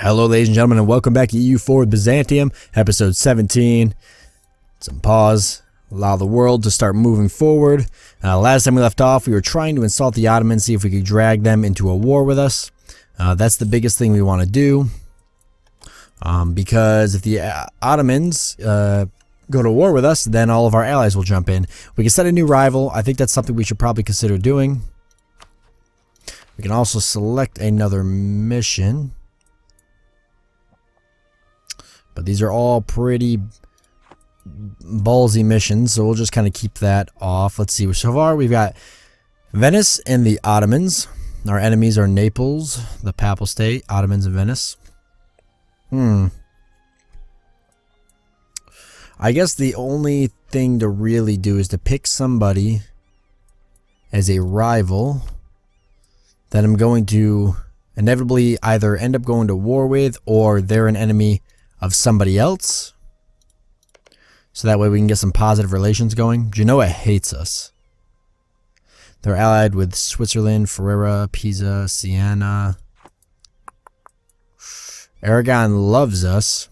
Hello, ladies and gentlemen, and welcome back to EU4 with Byzantium, episode 17. Some pause, allow the world to start moving forward. Last time we left off, we were trying to insult the Ottomans, see if we could drag them into a war with us. That's the biggest thing we want to do, because if the Ottomans go to war with us, then all of our allies will jump in. We can set a new rival. I think that's something we should probably consider doing. We can also select another mission. But these are all pretty ballsy missions, so we'll just kind of keep that off. Let's see. So far, we've got Venice and the Ottomans. Our enemies are Naples, the Papal State, Ottomans, and Venice. I guess the only thing to really do is to pick somebody as a rival that I'm going to inevitably either end up going to war with, or they're an enemy of somebody else, so that way we can get some positive relations going. Genoa hates us. They're allied with Switzerland, Ferrara, Pisa, Siena. Aragon loves us.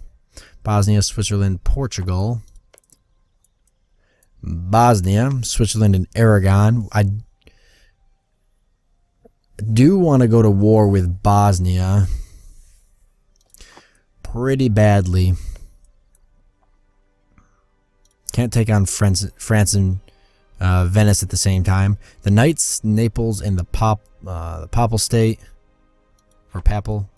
Bosnia, Switzerland, Portugal. Bosnia, Switzerland, and Aragon. I do want to go to war with Bosnia pretty badly. Can't take on France and Venice at the same time. The Knights, Naples, and the Papal State, or Papal.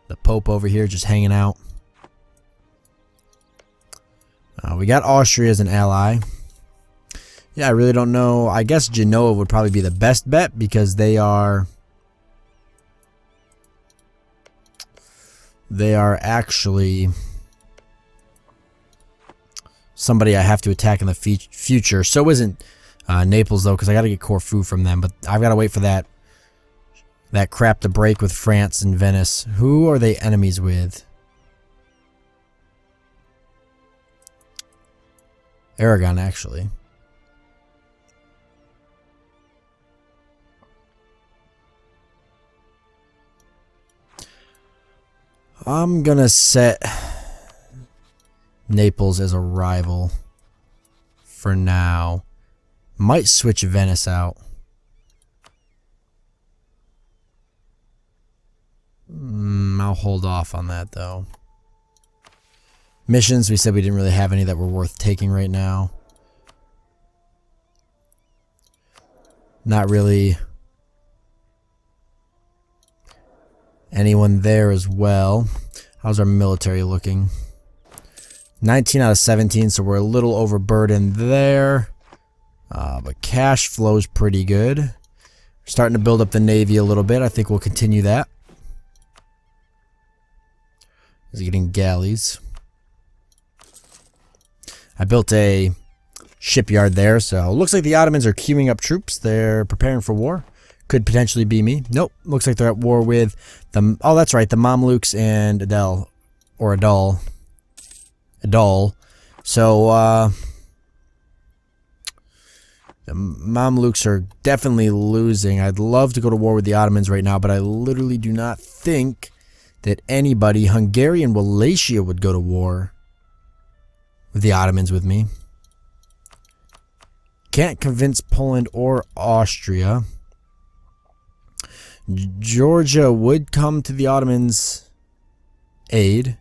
The Pope over here just hanging out. We got Austria as an ally. Yeah, I really don't know. I guess Genoa would probably be the best bet because they are actually somebody I have to attack in the future. So isn't Naples, though, because I got to get Corfu from them. But I've got to wait for that crap to break with France and Venice. Who are they enemies with? Aragon, actually. I'm gonna set Naples as a rival for now. Might switch Venice out. I'll hold off on that, though. Missions, we said we didn't really have any that were worth taking right now. Not really anyone there as well. How's our military looking? 19 out of 17, so we're a little overburdened there. But cash flow's pretty good. We're starting to build up the Navy a little bit. I think we'll continue that. He's getting galleys. I built a shipyard there, so it looks like the Ottomans are queuing up troops. They're preparing for war. Could potentially be me. Nope. Looks like they're at war with the... Oh, that's right. The Mamluks and Adal. Or Adal. Adal. So, the Mamluks are definitely losing. I'd love to go to war with the Ottomans right now, but I literally do not think that anybody, Hungarian Wallachia, would go to war with the Ottomans with me. Can't convince Poland or Austria. Georgia would come to the Ottomans' aid,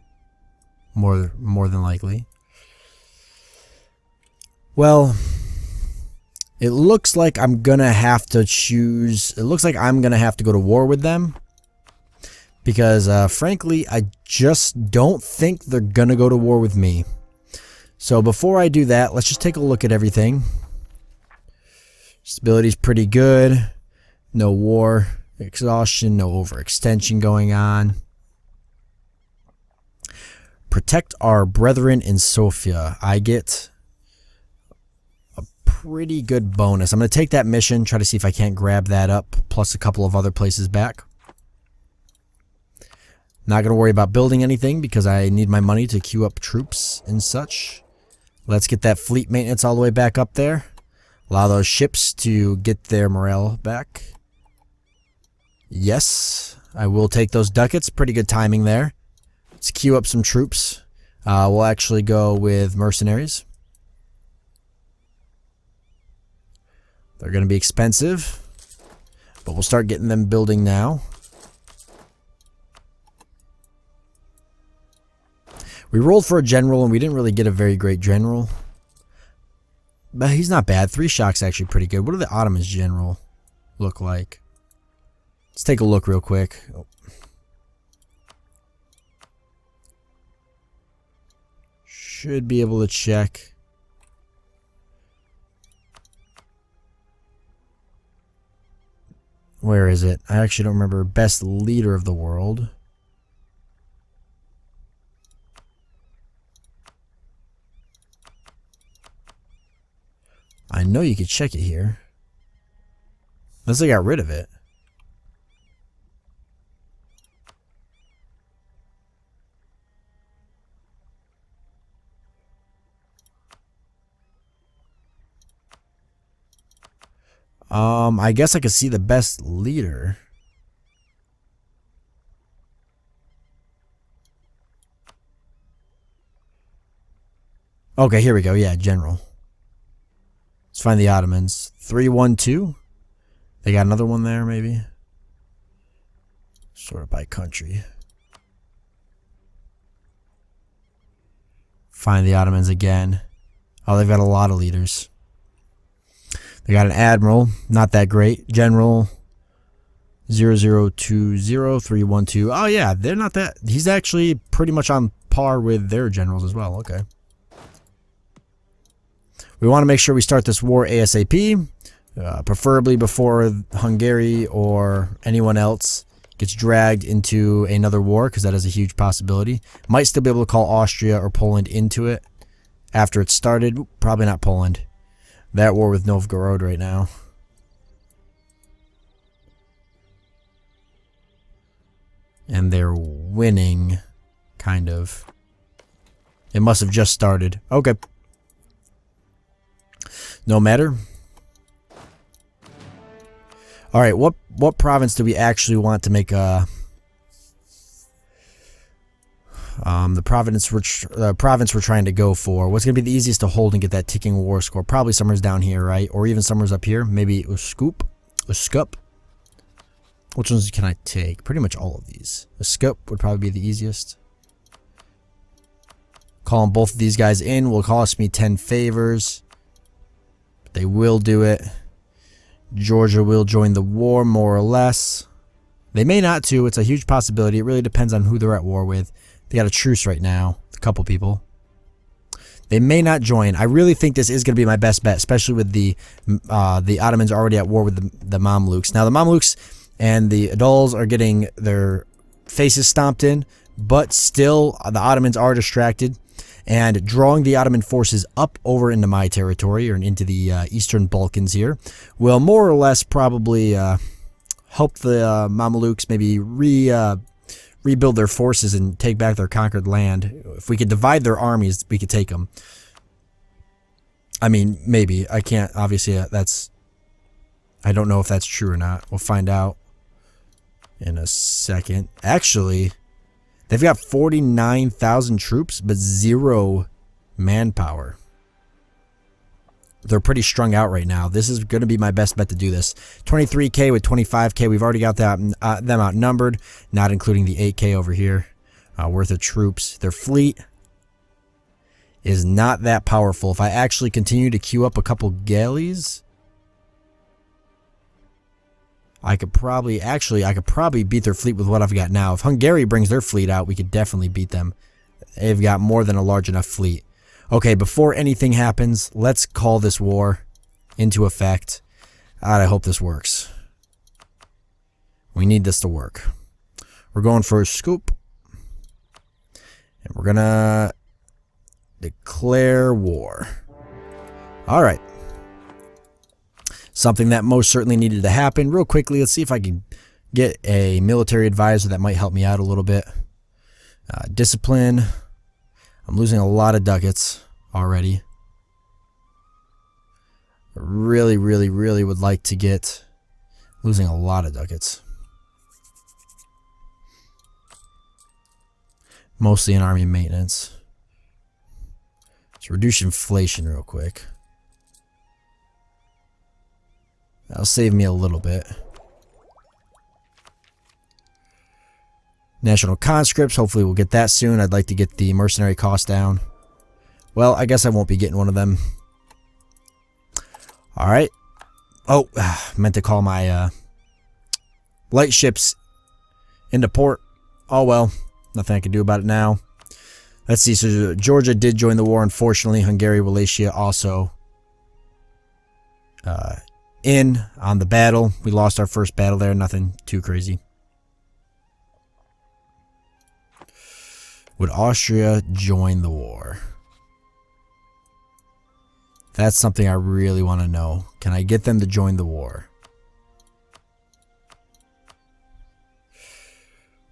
more than likely. Well, it looks like I'm gonna have to choose. It looks like I'm gonna have to go to war with them because, frankly, I just don't think they're gonna go to war with me. So before I do that, let's just take a look at everything. Stability's pretty good. No war exhaustion, no overextension going on. Protect our brethren in Sofia. I get a pretty good bonus. I'm going to take that mission, try to see if I can't grab that up, plus a couple of other places back. Not going to worry about building anything because I need my money to queue up troops and such. Let's get that fleet maintenance all the way back up there. Allow those ships to get their morale back. Yes, I will take those ducats. Pretty good timing there. Let's queue up some troops. We'll actually go with mercenaries. They're going to be expensive, but we'll start getting them building now. We rolled for a general, and we didn't really get a very great general. But he's not bad. 3 shock's actually pretty good. What do the Ottomans general look like? Let's take a look real quick. Oh. Should be able to check. Where is it? I actually don't remember. Best leader of the world. I know you could check it here. Unless I got rid of it. I guess I could see the best leader. Okay, here we go. Yeah, general. Let's find the Ottomans. 312. They got another one there, maybe. Sort of by country. Find the Ottomans again. Oh, they've got a lot of leaders. They got an admiral, not that great. General 0020312. Oh yeah, they're not that. He's actually pretty much on par with their generals as well. Okay. We want to make sure we start this war ASAP, preferably before Hungary or anyone else gets dragged into another war, because that is a huge possibility. Might still be able to call Austria or Poland into it after it's started. Probably not Poland. That war with Novgorod right now. And they're winning, kind of. It must have just started. Okay. No matter. All right, what province do we actually want to make a... the province we're trying to go for. What's going to be the easiest to hold and get that ticking war score? Probably somewhere's down here, right? Or even somewhere's up here. Maybe Uskup. Which ones can I take? Pretty much all of these. Uskup would probably be the easiest. Calling both of these guys in will cost me 10 favors. But they will do it. Georgia will join the war, more or less. They may not too. It's a huge possibility. It really depends on who they're at war with. They got a truce right now. A couple people. They may not join. I really think this is going to be my best bet, especially with the Ottomans already at war with the Mamluks. Now, the Mamluks and the Aduls are getting their faces stomped in, but still, the Ottomans are distracted. And drawing the Ottoman forces up over into my territory, or into the Eastern Balkans here, will more or less probably help the Mamelukes maybe rebuild their forces and take back their conquered land. If we could divide their armies, we could take them. I mean, maybe. I can't, obviously, I don't know if that's true or not. We'll find out in a second. Actually, they've got 49,000 troops, but 0 manpower. They're pretty strung out right now. This is going to be my best bet to do this. 23k with 25k. We've already got them outnumbered, not including the 8k over here worth of troops. Their fleet is not that powerful. If I actually continue to queue up a couple galleys, I could probably beat their fleet with what I've got now. If Hungary brings their fleet out, we could definitely beat them. They've got more than a large enough fleet. Okay, before anything happens, let's call this war into effect. God, I hope this works. We need this to work. We're going for a scoop. And we're going to declare war. All right. Something that most certainly needed to happen. Real quickly, let's see if I can get a military advisor that might help me out a little bit. Discipline. I'm losing a lot of ducats already. really, really, really would like to get... Losing a lot of ducats. Mostly in army maintenance. Let's reduce inflation real quick. That'll save me a little bit. National conscripts, hopefully we'll get that soon. I'd like to get the mercenary cost down. Well, I guess I won't be getting one of them. Alright. Oh, meant to call my light ships into port. Oh well, nothing I can do about it now. Let's see, so Georgia did join the war, unfortunately. Hungary, Wallachia also in on the battle. We lost our first battle there, nothing too crazy. Would Austria join the war? That's something I really want to know. Can I get them to join the war?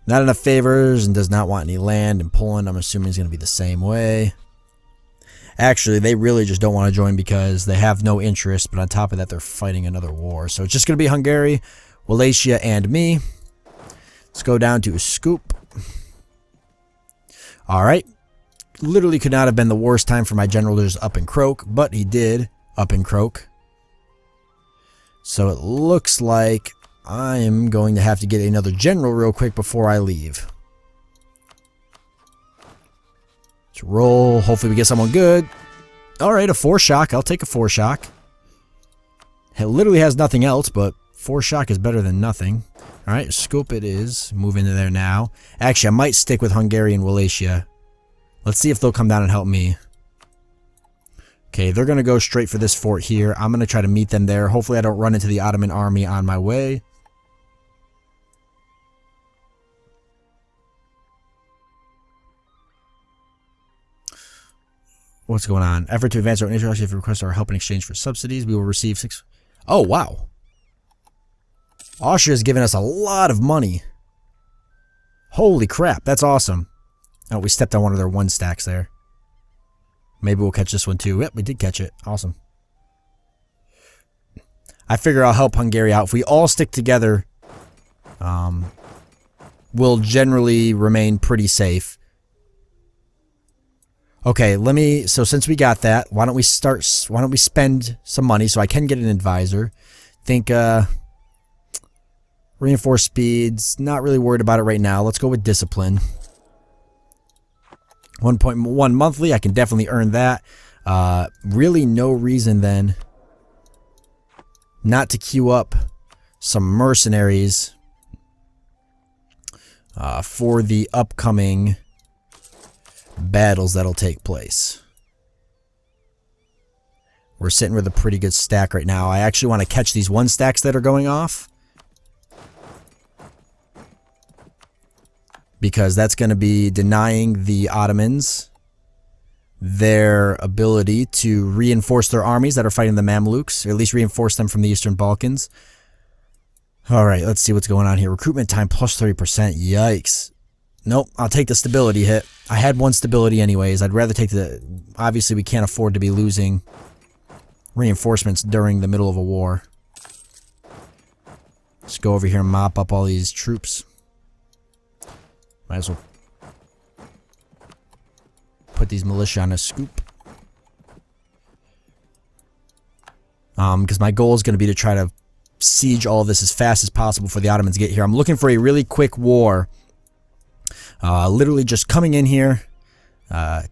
Not enough favors and does not want any land. And Poland, I'm assuming, is going to be the same way. Actually, they really just don't want to join because they have no interest. But on top of that, they're fighting another war. So it's just going to be Hungary, Wallachia, and me. Let's go down to a scoop. Alright. Literally could not have been the worst time for my general to just up and croak, but he did up and croak. So it looks like I'm going to have to get another general real quick before I leave. Let's roll. Hopefully we get someone good. Alright, a 4 shock. I'll take a 4 shock. It literally has nothing else, but 4 shock is better than nothing. Alright, scope it is. Move into there now. Actually, I might stick with Hungary and Wallachia. Let's see if they'll come down and help me. Okay, they're going to go straight for this fort here. I'm going to try to meet them there. Hopefully I don't run into the Ottoman army on my way. What's going on? Effort to advance our initiative. If you request our help in exchange for subsidies, we will receive 6... Oh, wow. Austria has given us a lot of money. Holy crap, that's awesome. Oh, we stepped on one of their 1 stacks there. Maybe we'll catch this one too. Yep, we did catch it. Awesome. I figure I'll help Hungary out. If we all stick together, we'll generally remain pretty safe. Okay, so since we got that, why don't we spend some money so I can get an advisor. Think, reinforced speeds, not really worried about it right now. Let's go with discipline. 1.1 monthly, I can definitely earn that. Really no reason then not to queue up some mercenaries for the upcoming battles that'll take place. We're sitting with a pretty good stack right now. I actually want to catch these 1 stacks that are going off, because that's going to be denying the Ottomans their ability to reinforce their armies that are fighting the Mamluks, or at least reinforce them from the Eastern Balkans. Alright, let's see what's going on here. Recruitment time plus 30%. Yikes. Nope, I'll take the stability hit. I had 1 stability anyways. I'd rather take the... Obviously, we can't afford to be losing reinforcements during the middle of a war. Let's go over here and mop up all these troops. Might as well put these militia on a scoop. Because my goal is going to be to try to siege all of this as fast as possible for the Ottomans to get here. I'm looking for a really quick war. Literally just coming in here,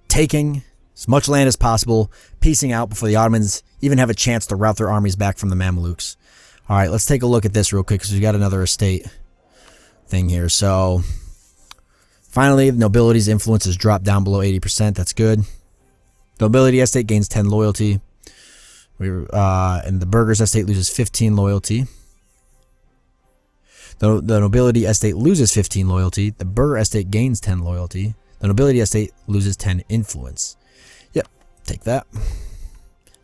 taking as much land as possible, piecing out before the Ottomans even have a chance to rout their armies back from the Mamelukes. Alright, let's take a look at this real quick because we got another estate thing here. So... Finally, the nobility's influence has dropped down below 80%. That's good. Nobility estate gains 10 loyalty. And the burghers estate loses 15 loyalty. The nobility estate loses 15 loyalty. The burgher estate gains 10 loyalty. The nobility estate loses 10 influence. Yep, take that.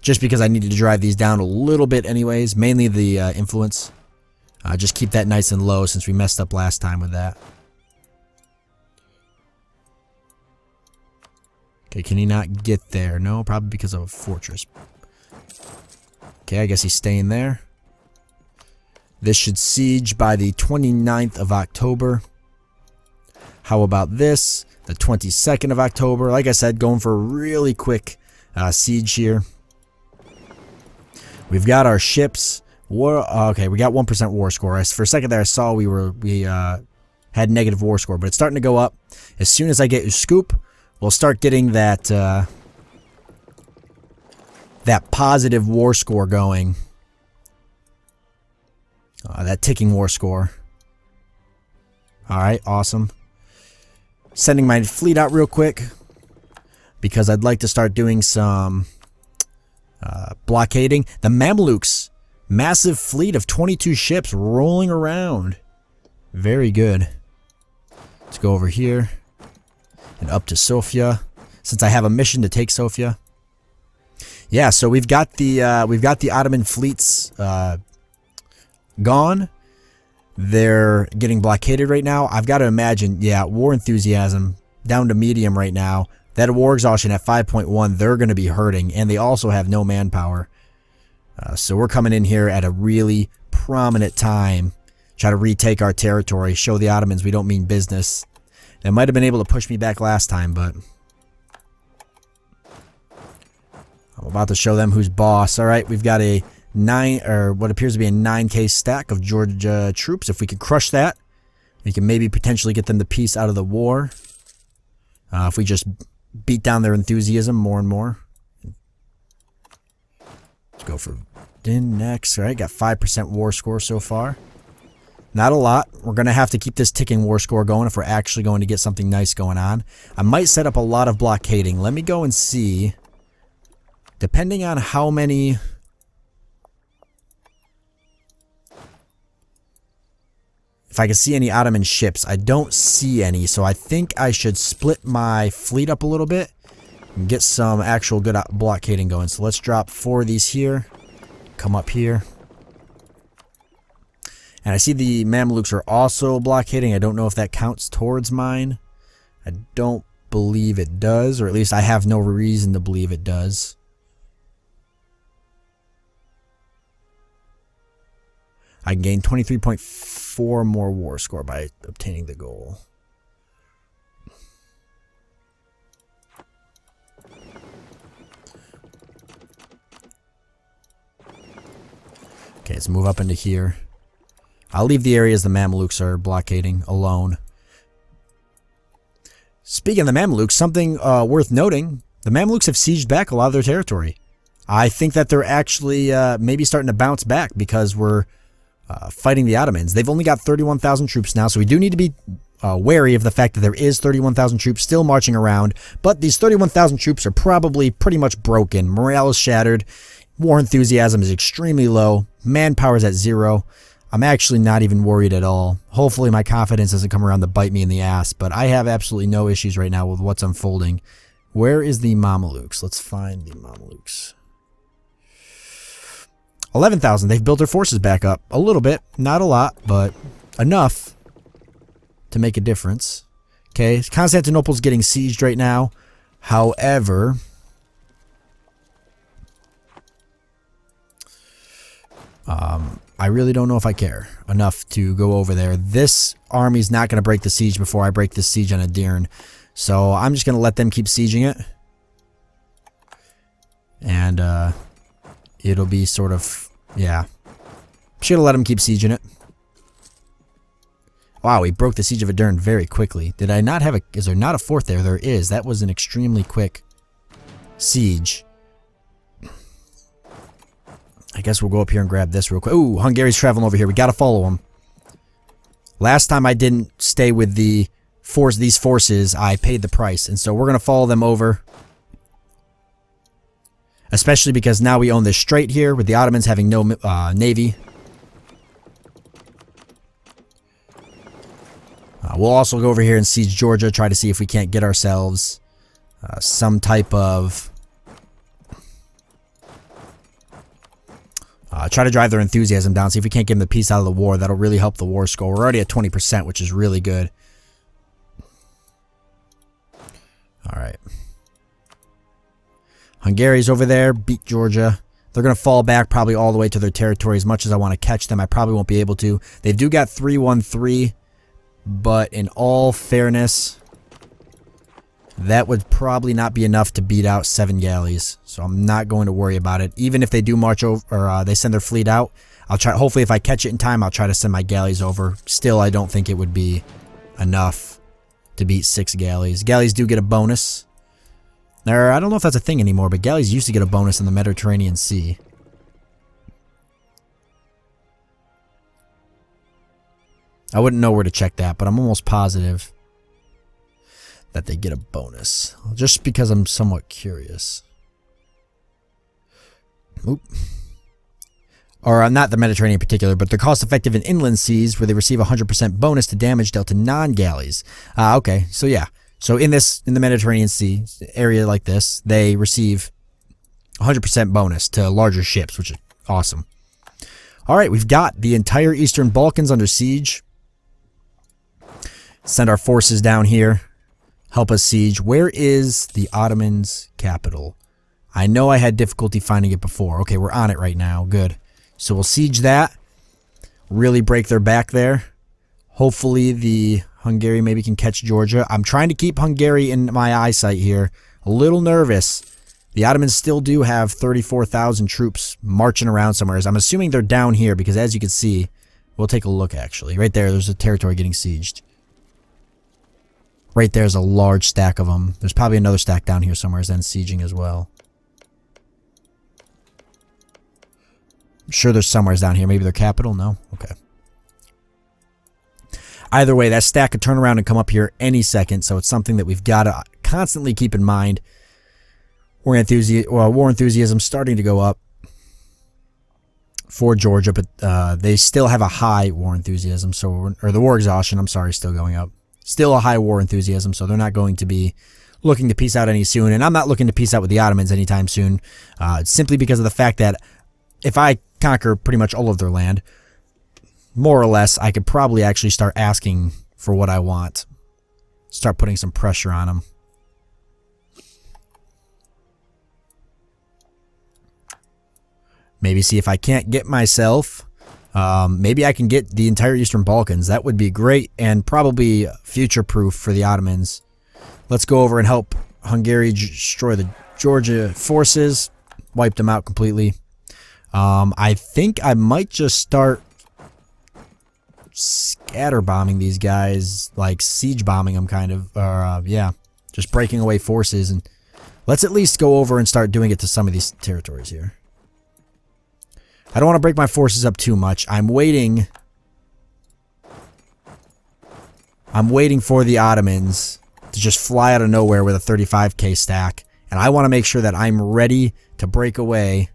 Just because I needed to drive these down a little bit anyways. Mainly the influence. Just keep that nice and low since we messed up last time with that. Okay, can he not get there? No, probably because of a fortress. Okay, I guess he's staying there. This should siege by the 29th of October. How about this? The 22nd of October. Like I said, going for a really quick siege here. We've got our ships. Okay, we got 1% war score. For a second there, I saw we had negative war score, but it's starting to go up. As soon as I get a scoop, we'll start getting that that positive war score going. That ticking war score. Alright, awesome. Sending my fleet out real quick because I'd like to start doing some blockading. The Mamelukes, massive fleet of 22 ships rolling around. Very good. Let's go over here and up to Sofia, since I have a mission to take Sofia. Yeah, so we've got the Ottoman fleets gone. They're getting blockaded right now. I've got to imagine, yeah, war enthusiasm down to medium right now. That war exhaustion at 5.1, they're going to be hurting, and they also have no manpower. So we're coming in here at a really prominent time. Try to retake our territory, show the Ottomans we don't mean business. They might have been able to push me back last time, but I'm about to show them who's boss. All right, we've got a what appears to be a 9K stack of Georgia troops. If we could crush that, we can maybe potentially get them the peace out of the war. If we just beat down their enthusiasm more and more. Let's go for Din next. All right, got 5% war score so far. Not a lot. We're going to have to keep this ticking war score going if we're actually going to get something nice going on. I might set up a lot of blockading. Let me go and see. Depending on how many... If I can see any Ottoman ships. I don't see any, so I think I should split my fleet up a little bit and get some actual good blockading going. So let's drop 4 of these here. Come up here. And I see the Mamelukes are also blockading. I don't know if that counts towards mine. I don't believe it does, or at least I have no reason to believe it does. I can gain 23.4 more war score by obtaining the goal. Okay, let's move up into here. I'll leave the areas the Mamelukes are blockading alone. Speaking of the Mamelukes, something worth noting, the Mamelukes have sieged back a lot of their territory. I think that they're actually maybe starting to bounce back because we're fighting the Ottomans. They've only got 31,000 troops now, so we do need to be wary of the fact that there is 31,000 troops still marching around, but these 31,000 troops are probably pretty much broken. Morale is shattered. War enthusiasm is extremely low. Manpower is at 0. I'm actually not even worried at all. Hopefully my confidence doesn't come around to bite me in the ass, but I have absolutely no issues right now with what's unfolding. Where is the Mamelukes? Let's find the Mamelukes. 11,000. They've built their forces back up. A little bit. Not a lot, but enough to make a difference. Okay, Constantinople's getting sieged right now. However... I really don't know if I care enough to go over there. This army's not going to break the siege before I break the siege on Edirne. So I'm just going to let them keep sieging it. And it'll be sort of, yeah. Just going to let them keep sieging it. Wow, he broke the siege of Edirne very quickly. Did I not have a, is there not a fort there? There is. That was an extremely quick siege. I guess we'll go up here and grab this real quick. Ooh, Hungary's traveling over here. We got to follow him. Last time I didn't stay with these forces, I paid the price. And so we're going to follow them over. Especially because now we own this strait here with the Ottomans having no navy. We'll also go over here and siege Georgia. Try to see if we can't get ourselves some type of... try to drive their enthusiasm down. See if we can't get them the peace out of the war. That'll really help the war score. We're already at 20%, which is really good. Alright. Hungary's over there. Beat Georgia. They're going to fall back probably all the way to their territory. As much as I want to catch them, I probably won't be able to. They do got 313, but in all fairness, that would probably not be enough to beat out 7 galleys. So I'm not going to worry about it. Even if they do march over, or they send their fleet out, I'll try. Hopefully, if I catch it in time, I'll try to send my galleys over. Still, I don't think it would be enough to beat 6 galleys. Galleys do get a bonus. I don't know if that's a thing anymore, but galleys used to get a bonus in the Mediterranean Sea. I wouldn't know where to check that, but I'm almost positive that they get a bonus. Just because I'm somewhat curious. Oop. Or not the Mediterranean in particular, but they're cost-effective in inland seas where they receive a 100% bonus to damage dealt to non-galleys. Okay, so yeah. So in the Mediterranean Sea area like this, they receive 100% bonus to larger ships, which is awesome. All right, we've got the entire Eastern Balkans under siege. Send our forces down here. Help us siege. Where is the Ottomans' capital? I know I had difficulty finding it before. Okay, we're on it right now. Good. So we'll siege that. Really break their back there. Hopefully the Hungary maybe can catch Georgia. I'm trying to keep Hungary in my eyesight here. A little nervous. The Ottomans still do have 34,000 troops marching around somewhere. I'm assuming they're down here because as you can see, we'll take a look actually. Right there's a territory getting sieged. Right there's a large stack of them. There's probably another stack down here somewhere then sieging as well. I'm sure there's somewhere down here. Maybe their capital? No? Okay. Either way, that stack could turn around and come up here any second, so it's something that we've got to constantly keep in mind. War enthusiasm starting to go up for Georgia, but they still have a high war enthusiasm, or the war exhaustion, I'm sorry, still going up. Still a high war enthusiasm, so they're not going to be looking to peace out any soon, and I'm not looking to peace out with the Ottomans anytime soon, simply because of the fact that if I conquer pretty much all of their land, more or less, I could probably actually start asking for what I want. Start putting some pressure on them. Maybe see if I can't get myself. Maybe I can get the entire Eastern Balkans. That would be great and probably future-proof for the Ottomans. Let's go over and help Hungary destroy the Georgia forces. Wipe them out completely. I think I might just start scatter bombing these guys, like siege bombing them kind of, yeah, just breaking away forces, and let's at least go over and start doing it to some of these territories here. I don't want to break my forces up too much. I'm waiting for the Ottomans to just fly out of nowhere with a 35k stack, and I want to make sure that I'm ready to break away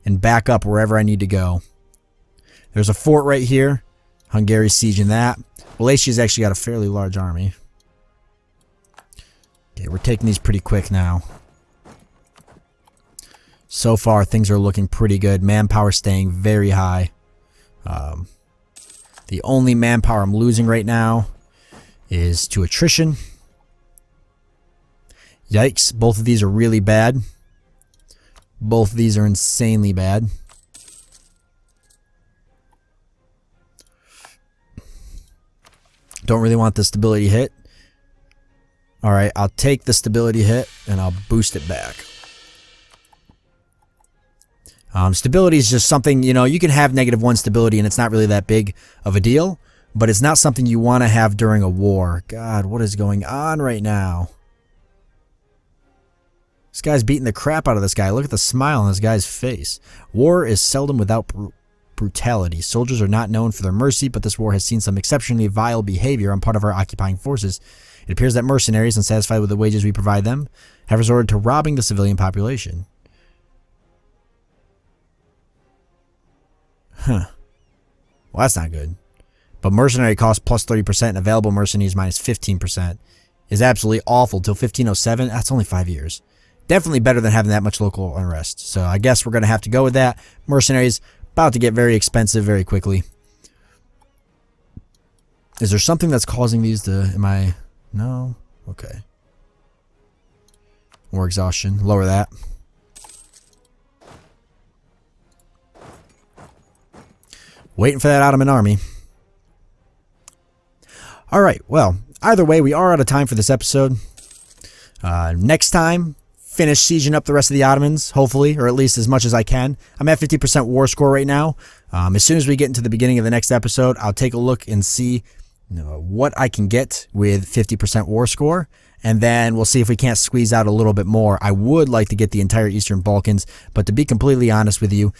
and back up wherever I need to go. There's a fort right here. Hungary's sieging that. Wallachia actually got a fairly large army. Okay, we're taking these pretty quick now. So far, things are looking pretty good. Manpower staying very high. The only manpower I'm losing right now is to attrition. Yikes, both of these are really bad. Both of these are insanely bad. Don't really want the stability hit. Alright, I'll take the stability hit and I'll boost it back. Stability is just something, you know, you can have -1 stability and it's not really that big of a deal, but it's not something you want to have during a war. God, what is going on right now? This guy's beating the crap out of this guy. Look at the smile on this guy's face. War is seldom without brutality. Soldiers are not known for their mercy, but this war has seen some exceptionally vile behavior on part of our occupying forces. It appears that mercenaries, unsatisfied with the wages we provide them, have resorted to robbing the civilian population. Huh. Well, that's not good. But mercenary cost plus 30% and available mercenaries minus 15% is absolutely awful. Till 1507, that's only 5 years. Definitely better than having that much local unrest. So I guess we're going to have to go with that. Mercenaries about to get very expensive very quickly. Is there something that's causing these to... Am I... No? Okay. War exhaustion. Lower that. Waiting for that Ottoman army. Alright, well, either way, we are out of time for this episode. Next time, finish sieging up the rest of the Ottomans, hopefully, or at least as much as I can. I'm at 50% war score right now. As soon as we get into the beginning of the next episode, I'll take a look and see what I can get with 50% war score, and then we'll see if we can't squeeze out a little bit more. I would like to get the entire Eastern Balkans, but to be completely honest with you,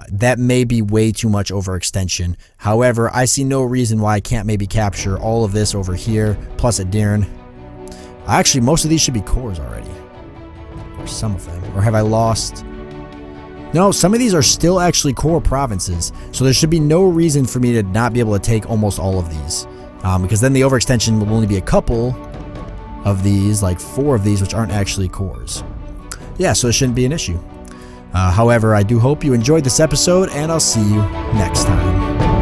that may be way too much overextension. However, I see no reason why I can't maybe capture all of this over here, plus Edirne. Actually, most of these should be cores already. Or some of them. Or have I lost? No, some of these are still actually core provinces, so there should be no reason for me to not be able to take almost all of these. Because then the overextension will only be a couple of these, like 4 of these, which aren't actually cores. Yeah, so it shouldn't be an issue. However, I do hope you enjoyed this episode, and I'll see you next time.